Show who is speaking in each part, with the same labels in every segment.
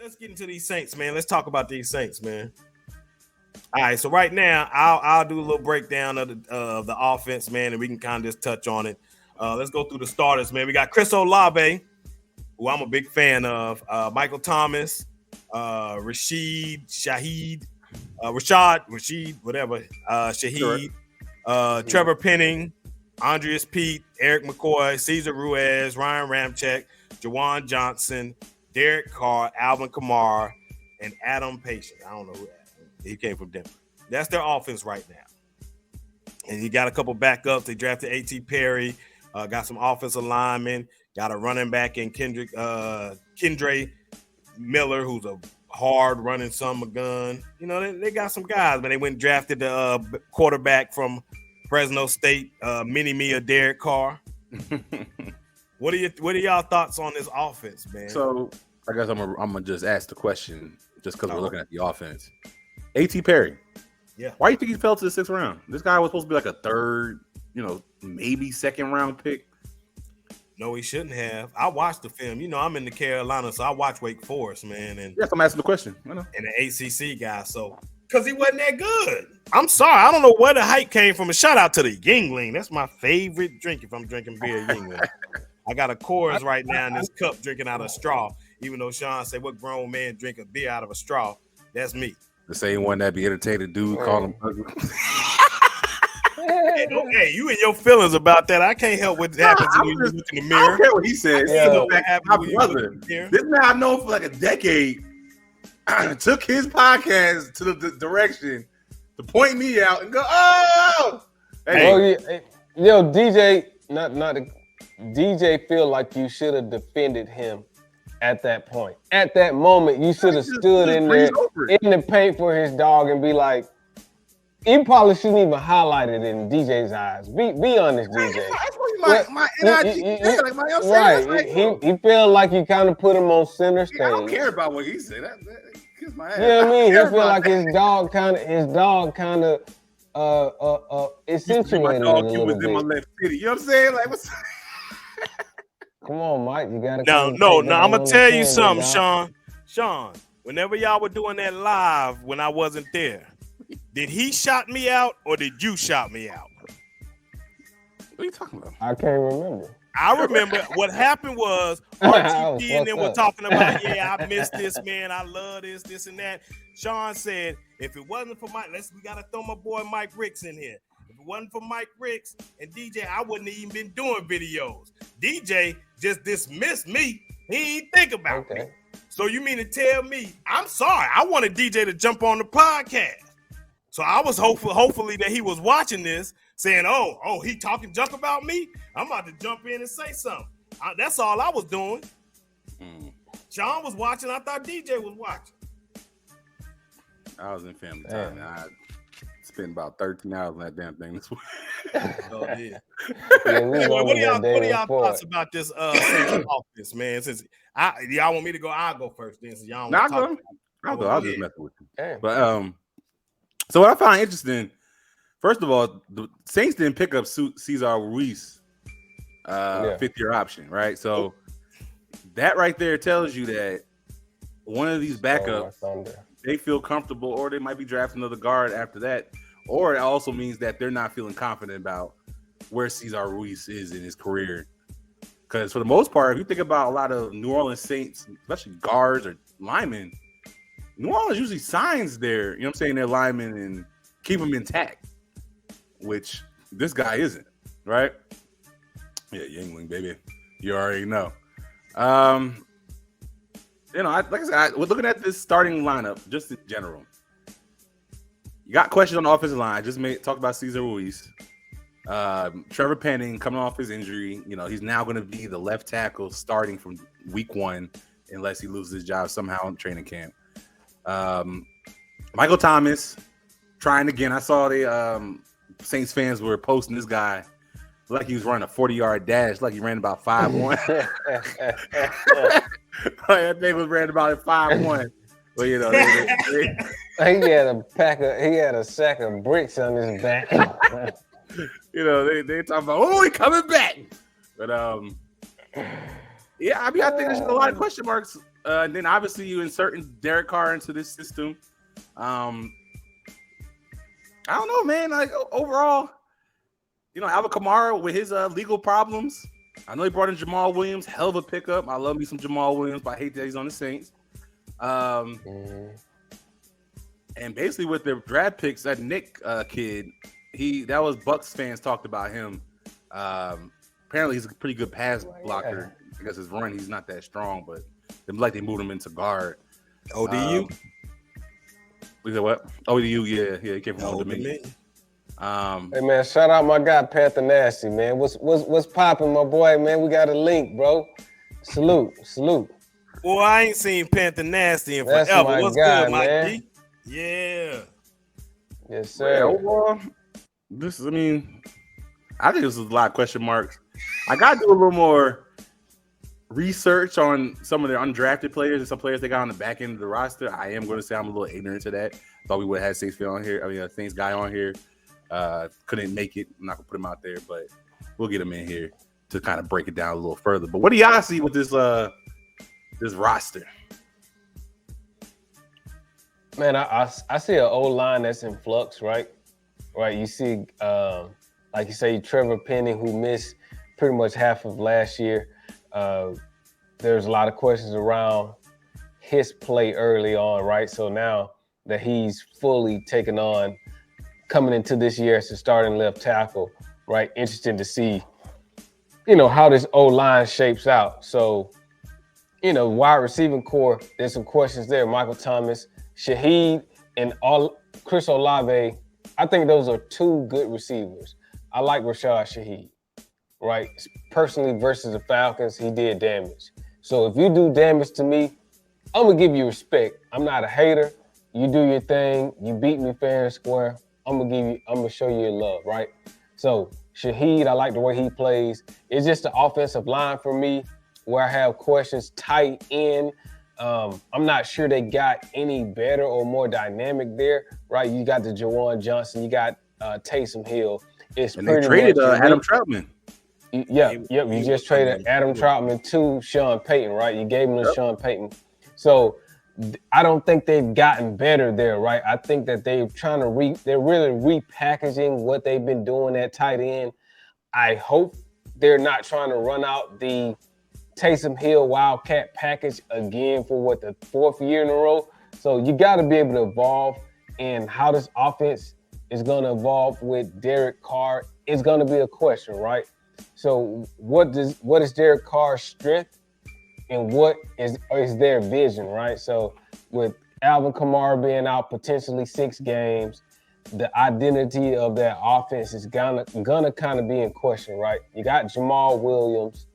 Speaker 1: let's get into these Saints, man. Let's talk about these Saints, man. All right, so right now I'll do a little breakdown of the offense, man, and we can kind of just touch on it. Let's go through the starters, man. We got Chris Olave, who I'm a big fan of. Michael Thomas, Rashid, whatever. Shaheed, Trevor Penning, Andreas Pete, Eric McCoy, Cesar Ruiz, Ryan Ramczyk, Jawan Johnson, Derek Carr, Alvin Kamara, and Adam Patience. I don't know who that is. He came from Denver. That's their offense right now. And you got a couple backups. They drafted A.T. Perry, got some offensive linemen, got a running back in Kendre Miller, who's a hard running son of a gun. You know, they got some guys, but they went and drafted the quarterback from Fresno State, mini-me of Derek Carr. What are y'all thoughts on this offense, man?
Speaker 2: So I guess I'm gonna just ask the question just because we're looking at the offense. A.T. Perry.
Speaker 1: Yeah.
Speaker 2: Why do you think he fell to the 6th round? This guy was supposed to be like a 3rd, maybe 2nd round pick.
Speaker 1: No, he shouldn't have. I watched the film. You know, I'm in the Carolina, so I watch Wake Forest, man. And
Speaker 2: yes, I'm asking the question. I know.
Speaker 1: And the ACC guy, so because he wasn't that good. I'm sorry. I don't know where the hype came from. A shout out to the Yingling. That's my favorite drink if I'm drinking beer, Yingling. I got a Coors right now in this cup drinking out of a straw, even though Sean said, what grown man drink a beer out of a straw? That's me.
Speaker 2: The same one that be entertaining dude call him ugly.
Speaker 1: Hey, you and your feelings about that. I can't help what happens when you look in the mirror.
Speaker 2: I don't care what he says.
Speaker 1: My
Speaker 2: brother. This man I know for like a decade took his podcast to the direction to point me out and go, oh!
Speaker 3: Hey. Yo, DJ, DJ feel like you should have defended him at that point. At that moment, you should have stood in there in the paint for his dog and be like, he probably shouldn't even highlight it in DJ's eyes. Be honest, DJ. Right. He felt like you kind of put him on center stage.
Speaker 2: I don't care about what he said. That kiss my ass.
Speaker 3: You know what I mean? He feel like his dog kind of accentuated
Speaker 2: my
Speaker 3: it a little
Speaker 2: bit. In my left titty. You know what I'm saying? Like, what's
Speaker 3: Come on, Mike. You gotta.
Speaker 1: No. I'm gonna tell you something, Sean. Sean, whenever y'all were doing that live when I wasn't there, did he shout me out or did you shout me out?
Speaker 2: What are you talking about?
Speaker 3: I can't remember.
Speaker 1: I remember what happened was RTD and then we're talking about, I missed this, man. I love this and that. Sean said, if it wasn't for Mike, we gotta throw my boy Mike Ricks in here. If it wasn't for Mike Ricks and DJ, I wouldn't even been doing videos. DJ just dismissed me. He ain't think about me. So you mean to tell me, I'm sorry, I wanted DJ to jump on the podcast. So I was hopefully that he was watching this saying, oh, he talking junk about me? I'm about to jump in and say something. That's all I was doing. Sean was watching. I thought DJ was watching.
Speaker 2: I was in family time. I spent about 13 hours on that damn thing this week.
Speaker 1: Oh, yeah. Anyway, what are y'all thoughts about this offense, man? Since y'all want me to go, I'll go first then. Since y'all want to
Speaker 2: I'll go. I'll just mess with you. But so what I found interesting, first of all, the Saints didn't pick up Cesar Ruiz, 5th-year option, right? So that right there tells you that one of these backups, they feel comfortable, or they might be drafting another guard after that. Or it also means that they're not feeling confident about where Cesar Ruiz is in his career. Because for the most part, if you think about a lot of New Orleans Saints, especially guards or linemen, New Orleans usually signs their, their linemen and keep them intact, which this guy isn't, right? Yeah, Yingling, baby. You already know. Like I said, we're looking at this starting lineup just in general. You got questions on the offensive line. I just talked about Cesar Ruiz. Trevor Penning coming off his injury. He's now going to be the left tackle starting from week 1 unless he loses his job somehow in training camp. Michael Thomas trying again. I saw the Saints fans were posting this guy like he was running a 40-yard dash, like he ran about 5'1". That thing was ran about at 5'1". But
Speaker 3: he had a sack of bricks on his back.
Speaker 2: They talking about, he coming back. But I think there's just a lot of question marks And then obviously you inserting Derek Carr into this system. I don't know, man. Like overall, Alvin Kamara with his legal problems. I know he brought in Jamal Williams, hell of a pickup. I love me some Jamal Williams, but I hate that he's on the Saints. And basically with their draft picks, that Nick kid, that was Bucks fans talked about him. Apparently he's a pretty good pass blocker. I guess his run, he's not that strong, but they moved him into guard.
Speaker 1: ODU?
Speaker 2: We said what? ODU, yeah, he came from Old Dominion.
Speaker 3: Hey man, shout out my guy Panther Nasty, man. What's popping, my boy, man? We got a link, bro. Salute.
Speaker 1: Well, I ain't seen Panther Nasty in
Speaker 3: That's
Speaker 1: forever.
Speaker 3: my
Speaker 1: What's
Speaker 3: guy,
Speaker 1: good, Mike
Speaker 3: man?
Speaker 1: G? Yeah.
Speaker 3: Yes, sir.
Speaker 2: Yeah, overall, I think this is a lot of question marks. I got to do a little more research on some of their undrafted players and some players they got on the back end of the roster. I am going to say I'm a little ignorant to that. Thought we would have had Saints on here. A Saints guy on here. Couldn't make it. I'm not going to put him out there, but we'll get him in here to kind of break it down a little further. But what do y'all see with this roster?
Speaker 3: Man, I see an old line that's in flux, right? Right. You see, like you say, Trevor Penning, who missed pretty much half of last year. There's a lot of questions around his play early on, right? So now that he's fully taken on coming into this year as a starting left tackle, right? Interesting to see, how this O-line shapes out. So, wide receiving core, there's some questions there. Michael Thomas, Shaheed, and Chris Olave. I think those are two good receivers. I like Rashad Shaheed, right? Personally versus the Falcons, he did damage. So if you do damage to me, I'm going to give you respect. I'm not a hater. You do your thing. You beat me fair and square. I'm going to show you your love, right? So Shaheed, I like the way he plays. It's just the offensive line for me where I have questions. Tight end. I'm not sure they got any better or more dynamic there, right? You got the Juwan Johnson. You got Taysom Hill.
Speaker 2: And they traded Adam Troutman.
Speaker 3: Yep. You just traded Adam Troutman to Sean Payton, right? You gave him to Sean Payton. So I don't think they've gotten better there, right? I think that they're they're really repackaging what they've been doing at tight end. I hope they're not trying to run out the Taysom Hill Wildcat package again for the fourth year in a row. So you got to be able to evolve, and how this offense is going to evolve with Derek Carr is going to be a question, right? So what is Derek Carr's strength and what is their vision, right? So with Alvin Kamara being out potentially 6 games, the identity of that offense is gonna kind of be in question, right? You got Jamal Williams.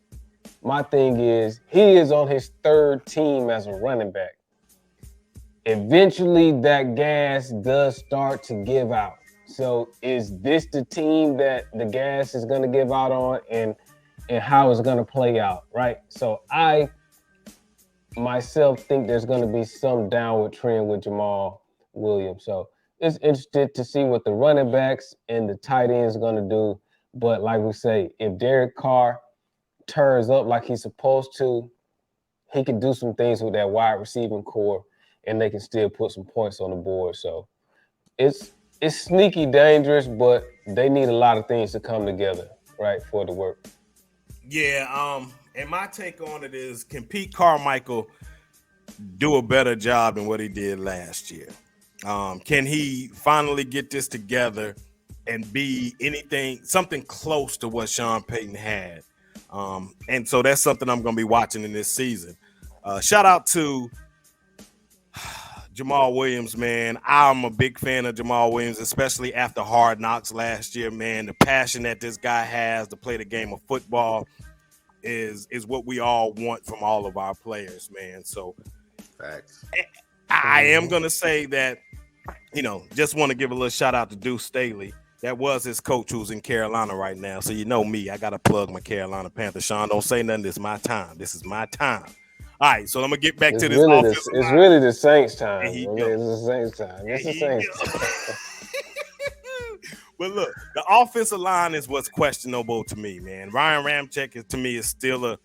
Speaker 3: My thing is he is on his 3rd team as a running back. Eventually that gas does start to give out. So is this the team that the gas is going to give out on, and how it's going to play out, right? So I myself think there's going to be some downward trend with Jamal Williams. So it's interesting to see what the running backs and the tight ends are going to do. But like we say, if Derek Carr turns up like he's supposed to, he can do some things with that wide receiving core, and they can still put some points on the board. So it's sneaky dangerous, but they need a lot of things to come together, right, for it to work.
Speaker 1: Yeah, and my take on it is, can Pete Carmichael do a better job than what he did last year? Can he finally get this together and be something close to what Sean Payton had? And so that's something I'm going to be watching in this season. Shout out to Jamal Williams, man. I'm a big fan of Jamal Williams, especially after Hard Knocks last year, man. The passion that this guy has to play the game of football is what we all want from all of our players, man. So
Speaker 2: facts.
Speaker 1: I am going to say that, just want to give a little shout out to Deuce Staley. That was his coach who's in Carolina right now. So me, I got to plug my Carolina Panthers. Sean, don't say nothing. This is my time. This is my time. All right, so I'm going to get back to this offensive line.
Speaker 3: It's really the Saints' time.
Speaker 1: It's
Speaker 3: the Saints' time. It's the Saints' time.
Speaker 1: But look, the offensive line is what's questionable to me, man. Ryan Ramczyk to me is still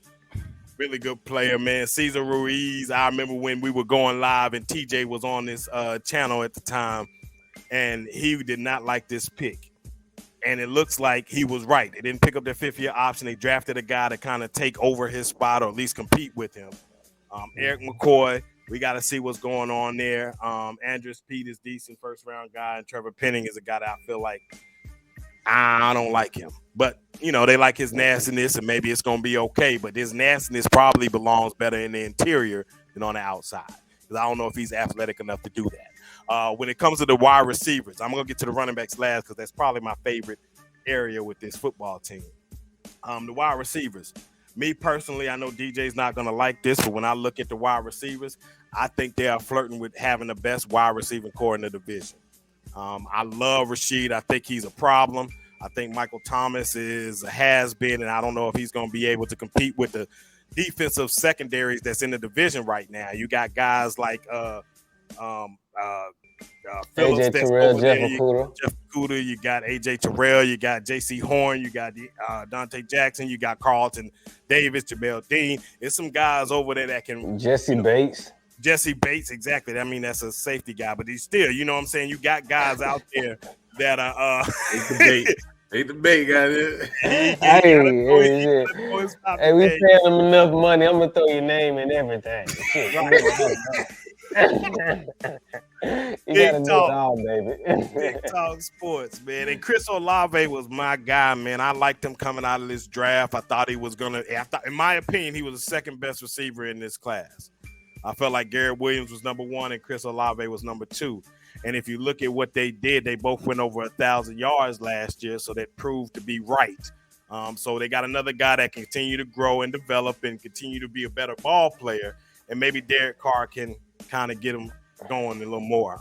Speaker 1: Really good player, man. Cesar Ruiz. I remember when we were going live and TJ was on this channel at the time, and he did not like this pick. And it looks like he was right. They didn't pick up their 5th-year option. They drafted a guy to kind of take over his spot or at least compete with him. Eric McCoy, we got to see what's going on there. Andrews Pete is decent first-round guy, and Trevor Penning is a guy that I feel like I don't like him. But, they like his nastiness, and maybe it's going to be okay. But his nastiness probably belongs better in the interior than on the outside, because I don't know if he's athletic enough to do that. When it comes to the wide receivers, I'm going to get to the running backs last because that's probably my favorite area with this football team. The wide receivers. Me personally, I know DJ's not going to like this, but when I look at the wide receivers, I think they are flirting with having the best wide receiving core in the division. I love Rashid. I think he's a problem. I think Michael Thomas is a has-been, and I don't know if he's going to be able to compete with the defensive secondaries that's in the division right now. You got guys like Phillips,
Speaker 3: AJ Terrell, Jeff
Speaker 1: Okudah, you got AJ Terrell, you got JC Horn, you got Dante Jackson, you got Carlton Davis, Jamel Dean. There's some guys over there that can.
Speaker 3: Jesse Bates,
Speaker 1: exactly. I mean, that's a safety guy, but he's still, you know what I'm saying? You got guys out there that are
Speaker 2: Ain't the bait, guys.
Speaker 3: Hey, we paying him enough money. I'm gonna throw your name and everything. You gotta do it all, baby.
Speaker 1: Big talk sports, man. And Chris Olave was my guy, man. I liked him coming out of this draft. I thought he was gonna. In my opinion, he was the second best receiver in this class. I felt like Garrett Williams was number 1 and Chris Olave was number 2. And if you look at what they did, they both went over 1,000 yards last year, so that proved to be right. So they got another guy that can continue to grow and develop and continue to be a better ball player. And maybe Derek Carr can kind of get him going a little more.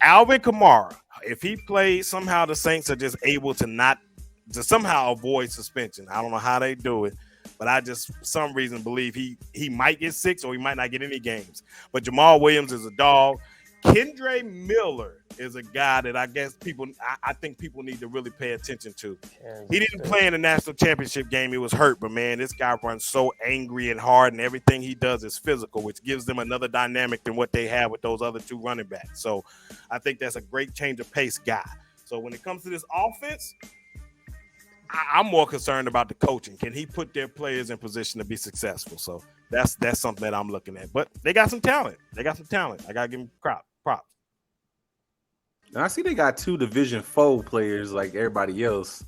Speaker 1: Alvin Kamara, if he plays, somehow the Saints are just able to somehow avoid suspension. I don't know how they do it, but I just for some reason believe he might get 6 or he might not get any games. But Jamal Williams is a dog. Kendre Miller is a guy that I guess I think people need to really pay attention to. He didn't play in the national championship game. He was hurt, but man, this guy runs so angry and hard, and everything he does is physical, which gives them another dynamic than what they have with those other 2 running backs. So I think that's a great change of pace guy. So when it comes to this offense, I'm more concerned about the coaching. Can he put their players in position to be successful? So that's something that I'm looking at. But they got some talent. I got to give them props.
Speaker 2: And I see they got 2 Division 4 players like everybody else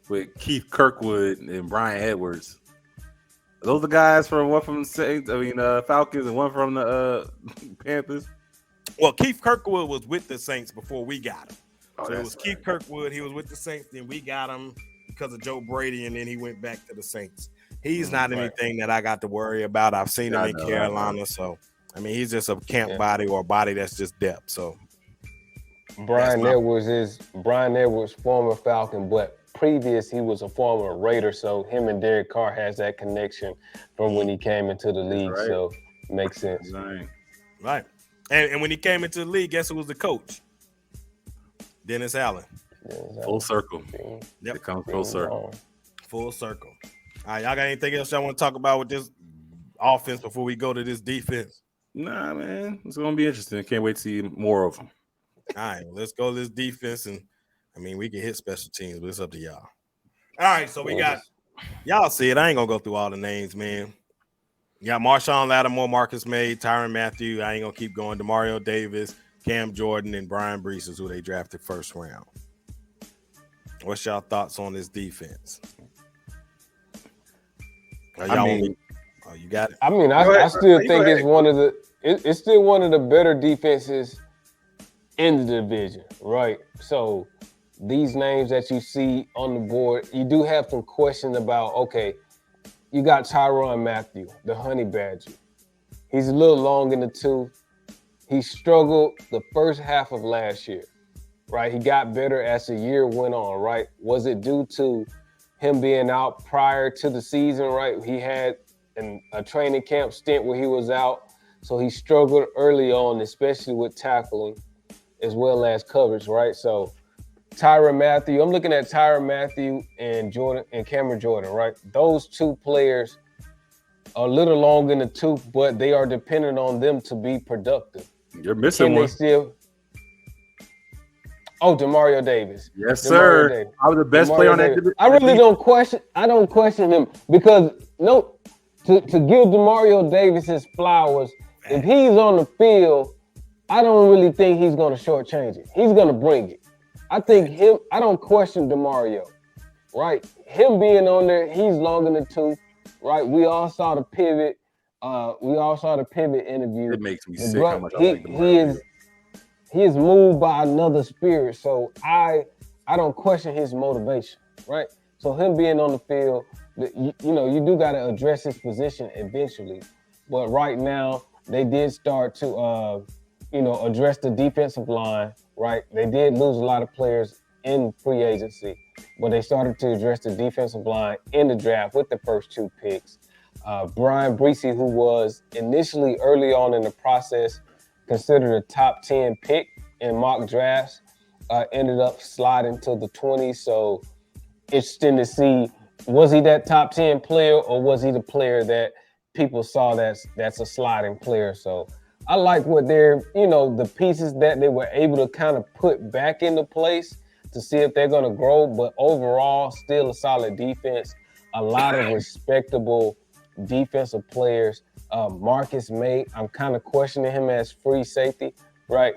Speaker 2: with Keith Kirkwood and Bryan Edwards. Are those the guys from one from the Falcons and one from the Panthers?
Speaker 1: Well, Keith Kirkwood was with the Saints before we got him.
Speaker 2: So
Speaker 1: it was right. Keith Kirkwood. He was with the Saints. Then we got him because of Joe Brady, and then he went back to the Saints. He's not anything that I got to worry about. I've seen him in Carolina. So, I mean, he's just a camp body or a body that's just depth. So,
Speaker 3: Bryan Edwards, former Falcon, but previous he was a former Raider. So him and Derek Carr has that connection from when he came into the league. Right. So makes sense.
Speaker 1: Right. And when he came into the league, guess who was the coach? Dennis Allen.
Speaker 2: Full circle.
Speaker 1: Yep.
Speaker 2: It comes full circle.
Speaker 1: Full circle. All right, y'all got anything else y'all want to talk about with this offense before we go to this defense?
Speaker 2: Nah, man. It's going to be interesting. Can't wait to see more of them.
Speaker 1: All right, well, let's go to this defense. And, I mean, we can hit special teams, but it's up to y'all. All right, so we got – y'all see it. I ain't going to go through all the names, man. You got Marshawn Lattimore, Marcus May, Tyrann Mathieu. I ain't going to keep going. DeMario Davis, Cam Jordan, and Brian Bresee is who they drafted first round. What's y'all thoughts on this defense? You got it?
Speaker 3: I mean, I still think it's it's still one of the better defenses in the division, right? So these names that you see on the board, you do have some questions about, okay, you got Tyrann Mathieu, the honey badger. He's a little long in the tooth. He struggled the first half of last year, right? He got better as the year went on, right? Was it due to him being out prior to the season, right? He had a training camp stint where he was out, so he struggled early on, especially with tackling as well as coverage, right? So Tyrann Mathieu, I'm looking at Tyrann Mathieu and Cameron Jordan, right? Those 2 players a little long in the tooth, but they are dependent on them to be productive.
Speaker 2: You're missing one.
Speaker 3: Demario Davis.
Speaker 2: Yes, sir.
Speaker 3: Davis.
Speaker 2: I was the best player on that.
Speaker 3: I really don't question him because to give Demario Davis his flowers, if he's on the field, I don't really think he's going to shortchange it. He's going to bring it. I don't question Demario, right? Him being on there, he's long in the tooth, right? We all saw the pivot. Interview.
Speaker 2: It makes me sick how much I like
Speaker 3: Demario. He is moved by another spirit, so I don't question his motivation, right? So him being on the field, you do got to address his position eventually, but right now they did start to address the defensive line, right? They did lose a lot of players in free agency, but they started to address the defensive line in the draft with the first 2 picks. Bryan, Bresee, who was initially early on in the process considered a top 10 pick in mock drafts, ended up sliding to the 20s. So interesting to see, was he that top 10 player or was he the player that people saw that's a sliding player? So I like what they're, the pieces that they were able to kind of put back into place to see if they're going to grow. But overall, still a solid defense, a lot of respectable defensive players. Marcus May, I'm kind of questioning him as free safety, right?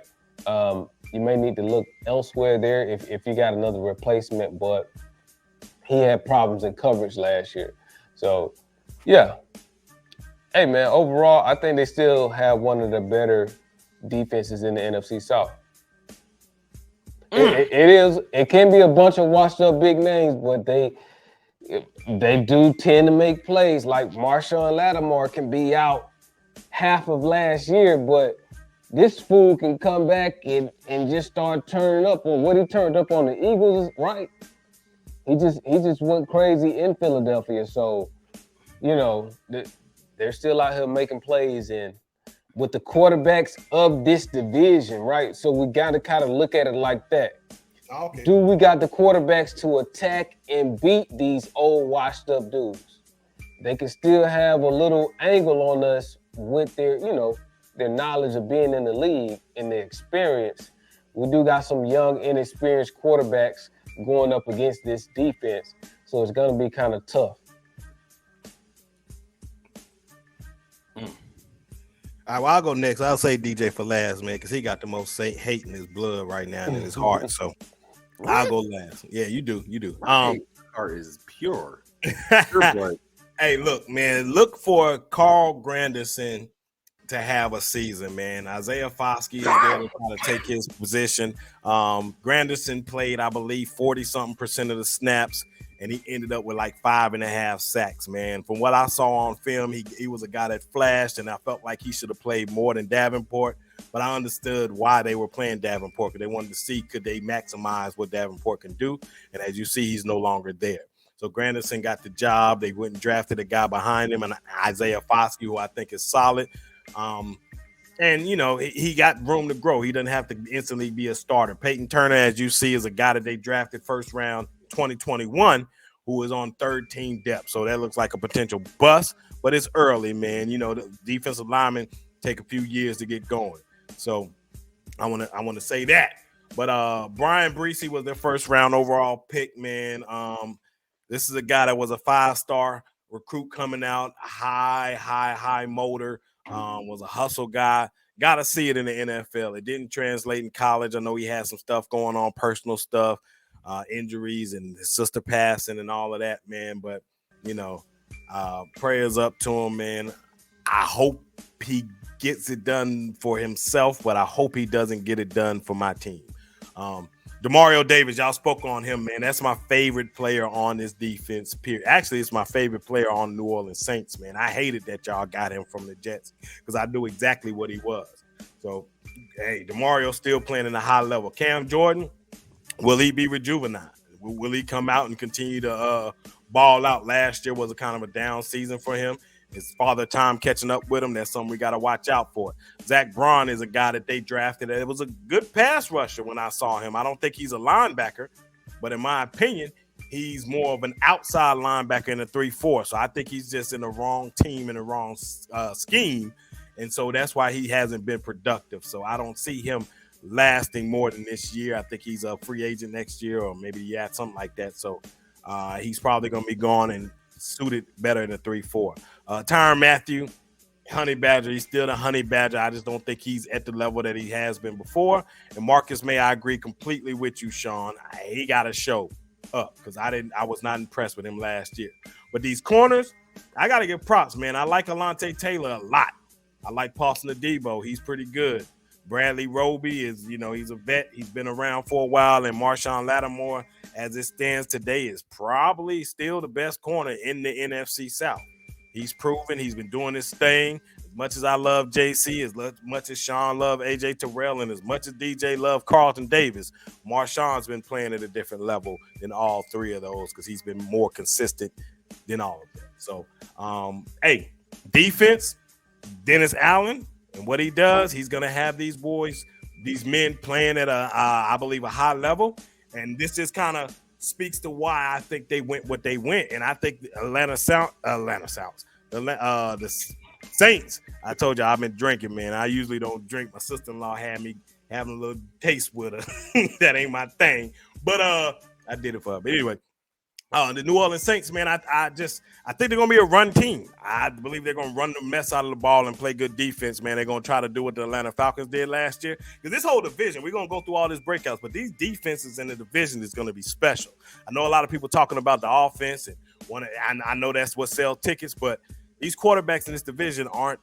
Speaker 3: You may need to look elsewhere there if you got another replacement, but he had problems in coverage last year. So, yeah. Hey, man, overall, I think they still have one of the better defenses in the NFC South. It can be a bunch of washed up big names, but they do tend to make plays. Like Marshawn Lattimore can be out half of last year, but this fool can come back and just start turning up on what he turned up on the Eagles, right? He just went crazy in Philadelphia. So, they're still out here making plays and with the quarterbacks of this division, right? So we got to kind of look at it like that.
Speaker 1: Okay.
Speaker 3: Do we got the quarterbacks to attack and beat these old washed up dudes? They can still have a little angle on us with their knowledge of being in the league and their experience. We do got some young, inexperienced quarterbacks going up against this defense. So it's going to be kind of tough.
Speaker 1: All right, well, I'll go next. I'll say DJ for last, man, because he got the most hate in his blood right now and in his heart. So I'll go last. Yeah, you do.
Speaker 2: Heart is pure.
Speaker 1: Hey, look, man, look for Carl Granderson to have a season, man. Isaiah Foskey is there to try to take his position. Granderson played, I believe, 40-something% of the snaps, and he ended up with like 5.5 sacks, man. From what I saw on film, he was a guy that flashed, and I felt like he should have played more than Davenport. But I understood why they were playing Davenport, because they wanted to see could they maximize what Davenport can do. And as you see, he's no longer there. So Granderson got the job. They went and drafted a guy behind him, and Isaiah Foskey, who I think is solid. And, he got room to grow. He doesn't have to instantly be a starter. Peyton Turner, as you see, is a guy that they drafted first round 2021 who is on third team depth. So that looks like a potential bust, but it's early, man. The defensive linemen take a few years to get going. So I want to say that. But Bryan Bresee was their first round overall pick, man. This is a guy that was a 5-star recruit coming out, high motor, was a hustle guy. Got to see it in the NFL. It didn't translate in college. I know he had some stuff going on, personal stuff, injuries and his sister passing and all of that, man. But, prayers up to him, man. I hope he gets it done for himself, but I hope he doesn't get it done for my team. Demario Davis, y'all spoke on him, man. That's my favorite player on this defense, period. Actually, it's my favorite player on New Orleans Saints, man. I hated that y'all got him from the Jets because I knew exactly what he was. So, hey, Demario's still playing in a high level. Cam Jordan, will he be rejuvenated? Will he come out and continue to ball out? Last year was a kind of a down season for him. His father time catching up with him. That's something we got to watch out for. Zach Braun is a guy that they drafted. It was a good pass rusher when I saw him. I don't think he's a linebacker, but in my opinion, he's more of an outside linebacker in a 3-4. So I think he's just in the wrong team in the wrong scheme. And so that's why he hasn't been productive. So I don't see him lasting more than this year. I think he's a free agent next year, or maybe something like that. So he's probably going to be gone and suited better in a 3-4. Tyrann Mathieu, Honey Badger, he's still the Honey Badger. I just don't think he's at the level that he has been before. And Marcus May, I agree completely with you, Sean. He got to show up because I was not impressed with him last year. But these corners, I got to give props, man. I like Alontae Taylor a lot. I like Paulson Adebo. He's pretty good. Bradley Roby is, he's a vet. He's been around for a while. And Marshawn Lattimore, as it stands today, is probably still the best corner in the NFC South. He's proven he's been doing this thing. As much as I love JC, as much as Sean love AJ Terrell, and as much as DJ love Carlton Davis, Marshawn's been playing at a different level than all three of those because he's been more consistent than all of them. So, defense, Dennis Allen, and what he does, he's going to have these men playing at I believe, a high level. And this just kind of speaks to why I think they went what they went. And I think the Saints, I told you I've been drinking, man. I usually don't drink. My sister-in-law had me having a little taste with her. That ain't my thing. But I did it for her. But anyway, the New Orleans Saints, man, I think they're going to be a run team. I believe they're going to run the mess out of the ball and play good defense, man. They're going to try to do what the Atlanta Falcons did last year. Because this whole division, we're going to go through all these breakouts, but these defenses in the division is going to be special. I know a lot of people talking about the offense, and I know that's what sells tickets, but these quarterbacks in this division aren't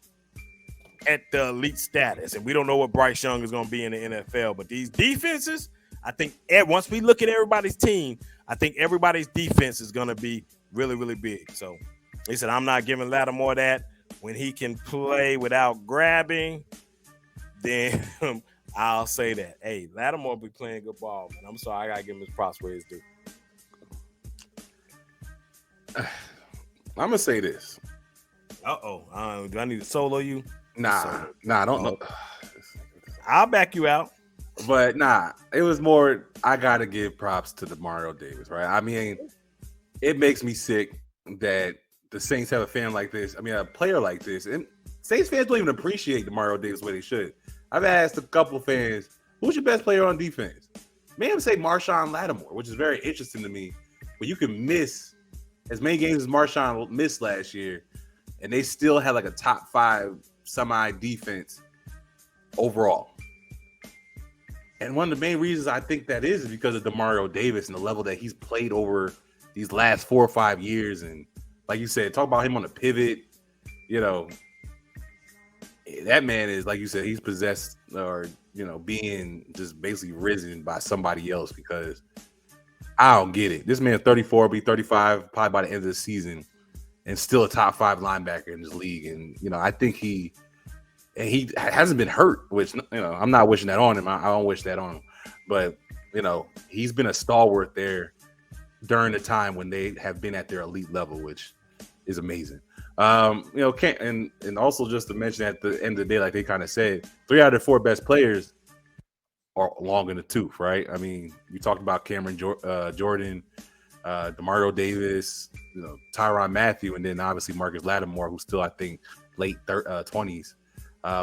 Speaker 1: at the elite status, and we don't know what Bryce Young is going to be in the NFL. But these defenses, I think once we look at everybody's team, I think everybody's defense is going to be really, really big. So he said, I'm not giving Lattimore that. When he can play without grabbing, then I'll say that. Hey, Lattimore be playing good ball, man. I'm sorry. I got to give him his props where he's due.
Speaker 2: I'm going to say this.
Speaker 1: Uh-oh. Do I need to solo you?
Speaker 2: Nah, I don't know.
Speaker 1: I'll back you out.
Speaker 2: But it was more, I got to give props to Demario Davis, right? I mean, it makes me sick that the Saints have a fan like this. I mean, a player like this. And Saints fans don't even appreciate Demario Davis the way they should. I've asked a couple fans, who's your best player on defense? Many say Marshawn Lattimore, which is very interesting to me. But you can miss as many games as Marshawn missed last year, and they still had like a top 5 semi defense overall. And one of the main reasons I think that is because of Demario Davis and the level that he's played over these last 4 or 5 years. And like you said, talk about him on a pivot, that man is, like you said, he's possessed or, being just basically risen by somebody else because I don't get it. This man 34, be 35 probably by the end of the season and still a top 5 linebacker in this league. And, I think he hasn't been hurt, which, I'm not wishing that on him. I don't wish that on him. But, he's been a stalwart there during the time when they have been at their elite level, which is amazing. And also just to mention at the end of the day, like they kind of said, 3 out of 4 best players are long in the tooth, right? I mean, you talked about Cameron Jordan, Demario Davis, Tyrann Mathieu, and then obviously Marcus Lattimore, who's still, I think, late 20s.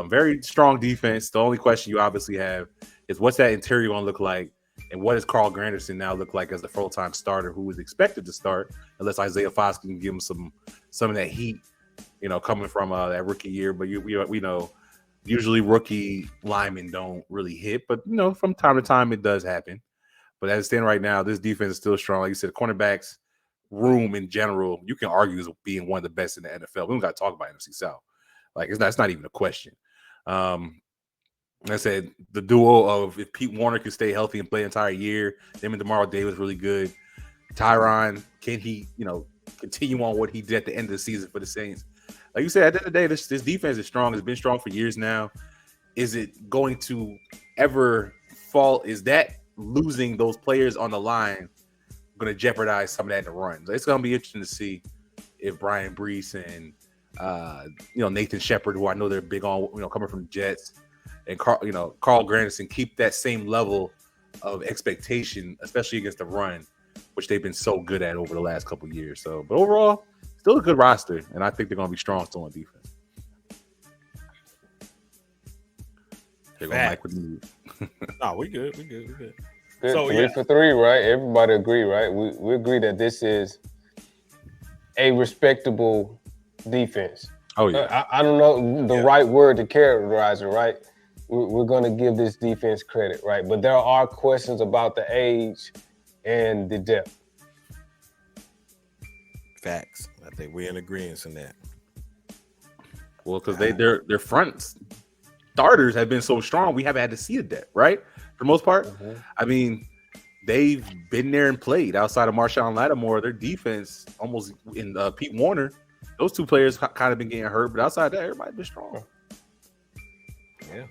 Speaker 2: Very strong defense. The only question you obviously have is what's that interior going to look like, and what does Carl Granderson now look like as the full-time starter who is expected to start, unless Isaiah Foskey can give him some of that heat, coming from that rookie year. But we know usually rookie linemen don't really hit, but from time to time it does happen. But as it stands right now, this defense is still strong. Like you said, cornerbacks room in general, you can argue is being one of the best in the NFL. We don't got to talk about NFC South. Like it's not even a question. Like I said, the duo of if Pete Warner can stay healthy and play the entire year, them and Demario Davis really good. Tyrann, can he, continue on what he did at the end of the season for the Saints? Like you said, at the end of the day, this defense is strong. It's been strong for years now. Is it going to ever fall? Is that losing those players on the line going to jeopardize some of that in the run? So it's going to be interesting to see if Brian Bresee and Nathan Shepard, who I know they're big on, coming from the Jets, and Carl Granderson keep that same level of expectation, especially against the run. which they've been so good at over the last couple of years. So, but overall, still a good roster, and I think they're going to be strong still on defense. Here go Mike with me.
Speaker 1: No, we good. Good.
Speaker 3: So, 3 for 3, right? Everybody agree, right? We agree that this is a respectable defense.
Speaker 2: Oh, yeah.
Speaker 3: I don't know the right word to characterize it, right? We're going to give this defense credit, right? But there are questions about the age and the depth.
Speaker 1: Facts. I think we're in agreement on that.
Speaker 2: Well, because their front starters have been so strong, we haven't had to see a depth, right? For the most part. Mm-hmm. I mean, they've been there and played outside of Marshawn Lattimore. Their defense, almost in Pete Warner, those two players kind of been getting hurt, but outside that, everybody's been strong.
Speaker 1: Yeah.